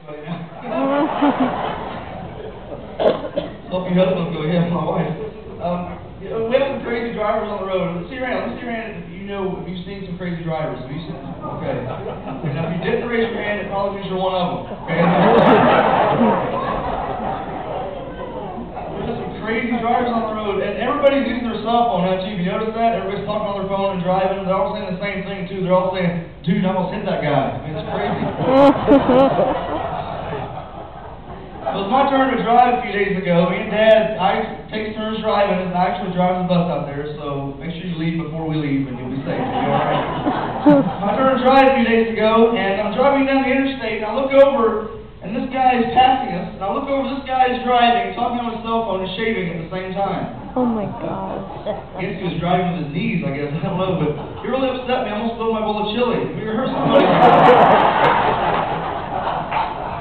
Hope your husband go, yeah, my wife. We have some crazy drivers on the road. Let's see your hand. Let's see your hand if you know, if you've seen some crazy drivers. Have you seen them? Okay. And if you didn't raise your hand, it probably means you're one of them. Okay. There's just some crazy drivers on the road, and everybody's using their cell phone now too. Have you noticed that? Everybody's talking on their phone and driving. They're all saying the same thing too. They're all saying, "Dude, I almost hit that guy." I mean, it's crazy. It was my turn to drive a few days ago. Me and Dad, I take turns driving, and I actually drive the bus out there, so make sure you leave before we leave, and you'll be safe. You'll be all right? My turn to drive a few days ago, and I'm driving down the interstate, and I look over, and this guy is passing us, and I look over, this guy is driving, talking on his cell phone, and shaving at the same time. Oh my gosh. I guess he was driving with his knees, I guess, I don't know, but he really upset me. I almost spilled my bowl of chili. We rehearsed something.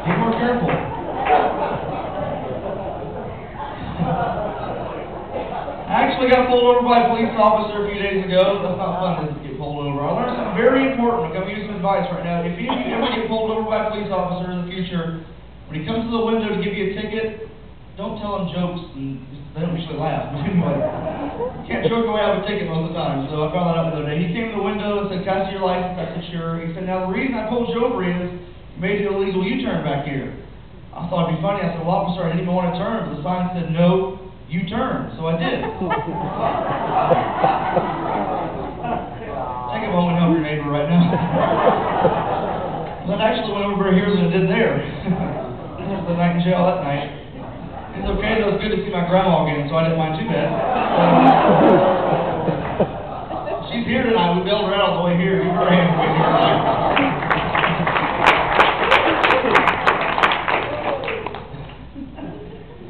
Be more careful. I actually got pulled over by a police officer a few days ago. That's not fun to get pulled over. I learned something very important. I'm going to give you some advice right now. If you ever get pulled over by a police officer in the future, when he comes to the window to give you a ticket, don't tell him jokes, and they don't usually laugh. But anyway, you can't joke away out of a ticket most of the time. So I found that out the other day. He came to the window and said, "Can I see your license?" I said, "Sure." He said, "Now the reason I pulled you over is you made an illegal U-turn back here." I thought it'd be funny. I said, "Well, officer, I didn't even want to turn." But the sign said, "No U-turn," so I did. Take a moment and help your neighbor right now. That actually went over here than it did there. This was the night in jail that night. It's okay, though. It's good to see my grandma again, so I didn't mind too bad. She's here tonight. We bailed her out on the way here. Give her a hand for being here tonight.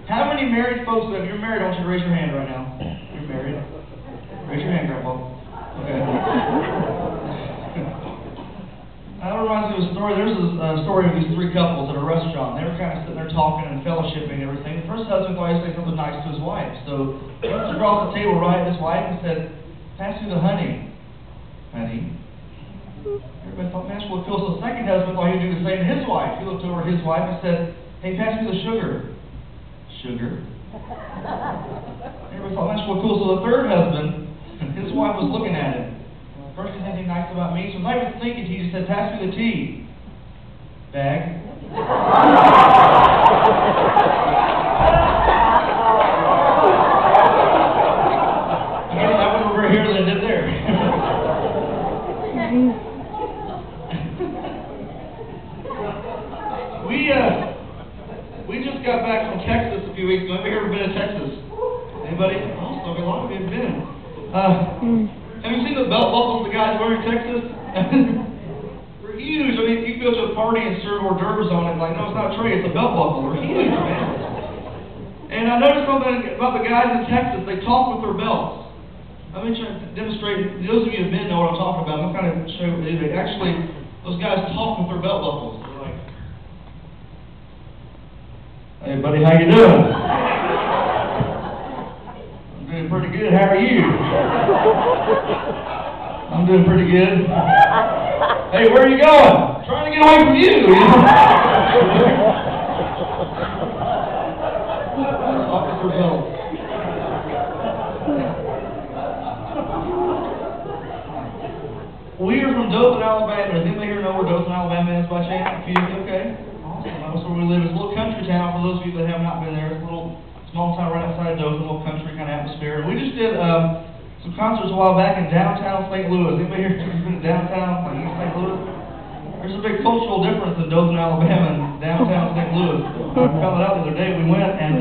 How many married folks, if you're married, I want you to raise your hand right now. You're married. Raise your hand, Grandpa. Okay. That reminds me of a story. There's a story of these three couples at a restaurant. They were kind of sitting there talking and fellowshipping and everything. The first husband thought he'd say something nice to his wife. So he went across the table right at his wife and said, "Pass me the honey." Honey. Everybody thought, "Man, that's what cool." So the second husband thought he'd do the same to his wife. He looked over at his wife and said, "Hey, pass me the sugar." Sugar. Everybody thought, "That's what cool." So the third husband, his wife was looking at him. First, he said anything nice about me, so not even thinking, he just said, "Pass me the tea." Bag. Again, that went over here than it did there. We just got back from Texas a few weeks ago. Anybody ever been to Texas? Anybody? Oh, so a lot of you have been. Have you seen the belt buckles the guys wear in Texas? They're huge. I mean, you go to a party and serve hors d'oeuvres on it, like, no, it's not a tray, it's a belt buckle. They're huge, man. And I noticed something about the guys in Texas. They talk with their belts. Let me try to demonstrate. Those of you who have been know what I'm talking about. I'm going to kind of show you what they do. Actually, those guys talk with their belt buckles. They're like, "Hey, buddy, how you doing?" "I'm doing pretty good. How are you?" "I'm doing pretty good." "Hey, where are you going?" "Trying to get away from you." Officer belt. We are from Dothan, Alabama. Does anybody here know where Dothan, Alabama is by chance? A few of you? Okay. Awesome. That's where we live. It's a little country town for those of you that have not been there. It's a little small town right outside of Dothan, a little country kind of atmosphere. And we just did some concerts a while back in downtown St. Louis. Anybody here been to downtown, like East St. Louis? There's a big cultural difference in Dothan, Alabama and downtown St. Louis. I found that out the other day. We went, and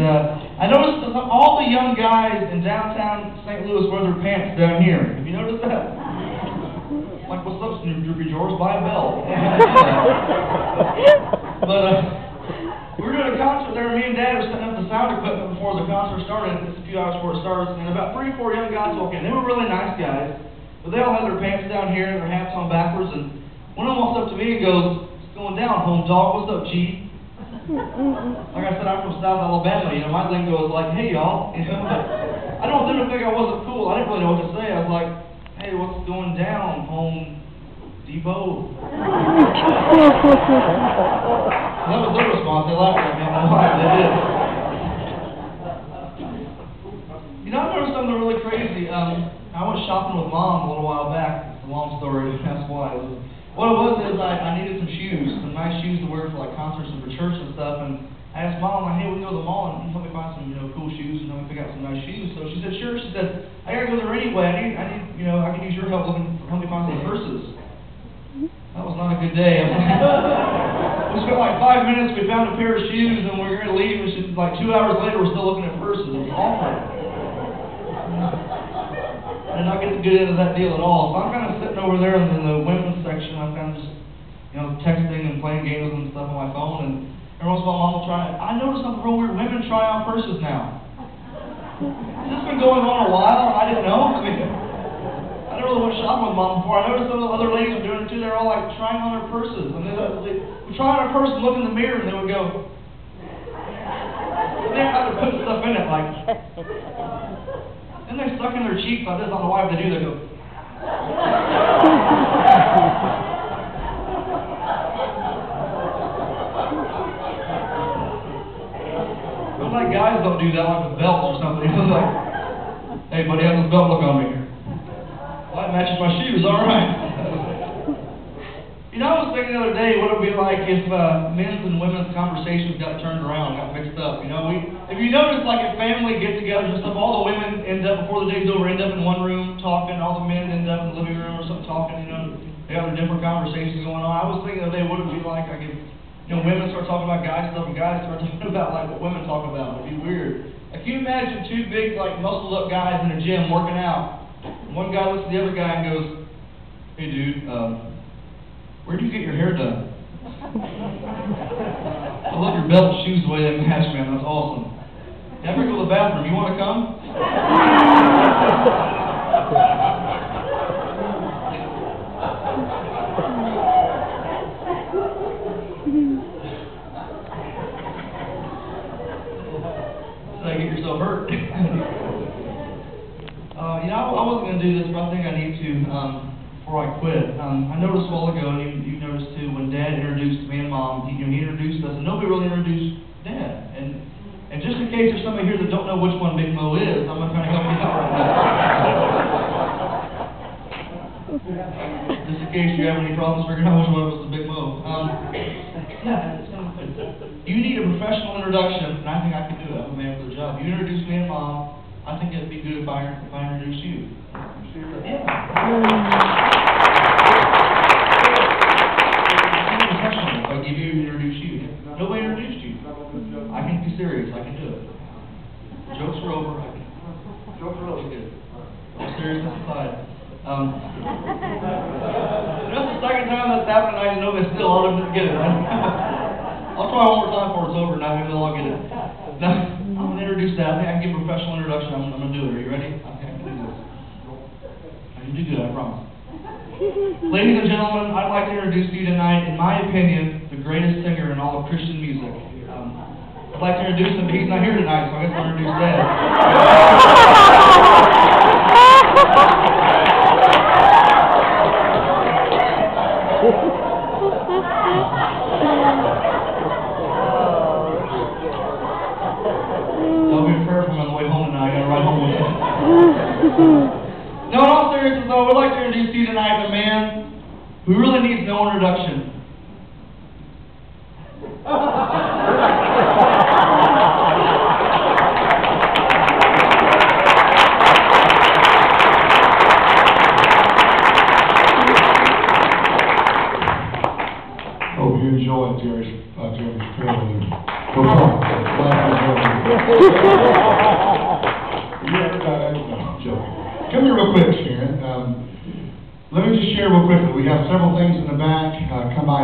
I noticed that all the young guys in downtown St. Louis wear their pants down here. Have you noticed that? Like, what's up, Snoop Droopy George? Buy a belt. But we were doing a concert there, and me and Dad were setting up the sound equipment before the concert started. It's a few hours before it starts, and about 3 or 4 young guys walked in. They were really nice guys, but they all had their pants down here and their hats on backwards, and one of them walks up to me and goes, "It's going down, home dog. What's up, G?" Like I said, I'm from South Alabama. You know, my lingo is like, "Hey, y'all." You know, but I don't want them to think I wasn't cool. I didn't really know what to say. I was like, "Hey, what's going down, home Debo?" That was out there laughing at me. I don't know why they did. You know, I noticed something really crazy. I went shopping with Mom a little while back. It's a long story, that's why. What it was is I needed some shoes, some nice shoes to wear for like concerts and for church and stuff. And I asked Mom, like, hey, we can go to the mall and help me find some, cool shoes and help me pick out some nice shoes. So she said, sure. She said, I gotta go there anyway. I need, I can use your help help me find some purses. That was not a good day. We spent like 5 minutes. We found a pair of shoes and we were gonna leave. And she, like 2 hours later, we're still looking at purses. It was awful. I did not get to get into that deal at all. So I'm kind of sitting over there in the women's section. I'm kind of just, texting and playing games and stuff on my phone. And every once in a while, Mom will try. I noticed something real weird. Women try on purses now. Has this been going on a while? I didn't know. I never really went shopping with Mom before. I noticed some of the other ladies were doing it too. They're all like trying on their purses. And they would try on a purse and look in the mirror and they would go. And they had to put stuff in it like. Then they suck in their cheeks like this. I don't know why if they do. They go. But like guys don't do that like with belts or something. It's like, hey buddy, how's this belt look on me here? Well, that matches my shoes, all right. I was thinking the other day what it would be like if men's and women's conversations got turned around, got mixed up. If you notice, like at family get-togethers and stuff, all the women end up, before the day's over, end up in one room talking, all the men end up in the living room or something talking, they have their different conversations going on. I was thinking the other day what it would be like if, women start talking about guy stuff and guys start talking about like what women talk about. It'd be weird. Like, can you imagine two big, like, muscled-up guys in a gym working out? And one guy looks at the other guy and goes, hey, dude, where do you get your hair done? I love your belt and shoes the way they match, man. That's awesome. Yeah, I gotta go to the bathroom. You want to come? So you get yourself hurt. I wasn't going to do this, but I think I need to before I quit. I noticed a while ago, and you noticed too, when Dad introduced me and Mom, he introduced us, and nobody really introduced Dad. And just in case there's somebody here that don't know which one Big Mo is, I'm going to kind of help you out right now. Just in case you have any problems figuring out which one was the Big Mo. You need a professional introduction, and I think I can do it. I'm a man for the job. You introduce me and Mom. I think it'd be good if I introduce you. Yeah. If I give you, introduce you. Nobody introduced you. I can be serious. I can do it. Jokes are over. Jokes are really good. I'm serious aside. That's the second time that's happened, and I know they still all didn't get it. I'll try one more time before it's over, and maybe they'll all get it. Now, I'm going to introduce that. I think I can give a professional introduction. I'm going to do it. Are you ready? I think I can do this. I can do good, I promise. Ladies and gentlemen, I'd like to introduce to you tonight, in my opinion, the greatest singer in all of Christian music. I'd like to introduce him, but he's not here tonight, so I guess I'll introduce Dad. I'll be prayer for him on the way home tonight. I got to ride home with him. No, in all seriousness, though, we'd like to introduce to you tonight a man who really needs no introduction. Hope you enjoy Jerry's trailer. Come here real quick, Sharon. Let me just share real quickly. We have several things in the back. Come by.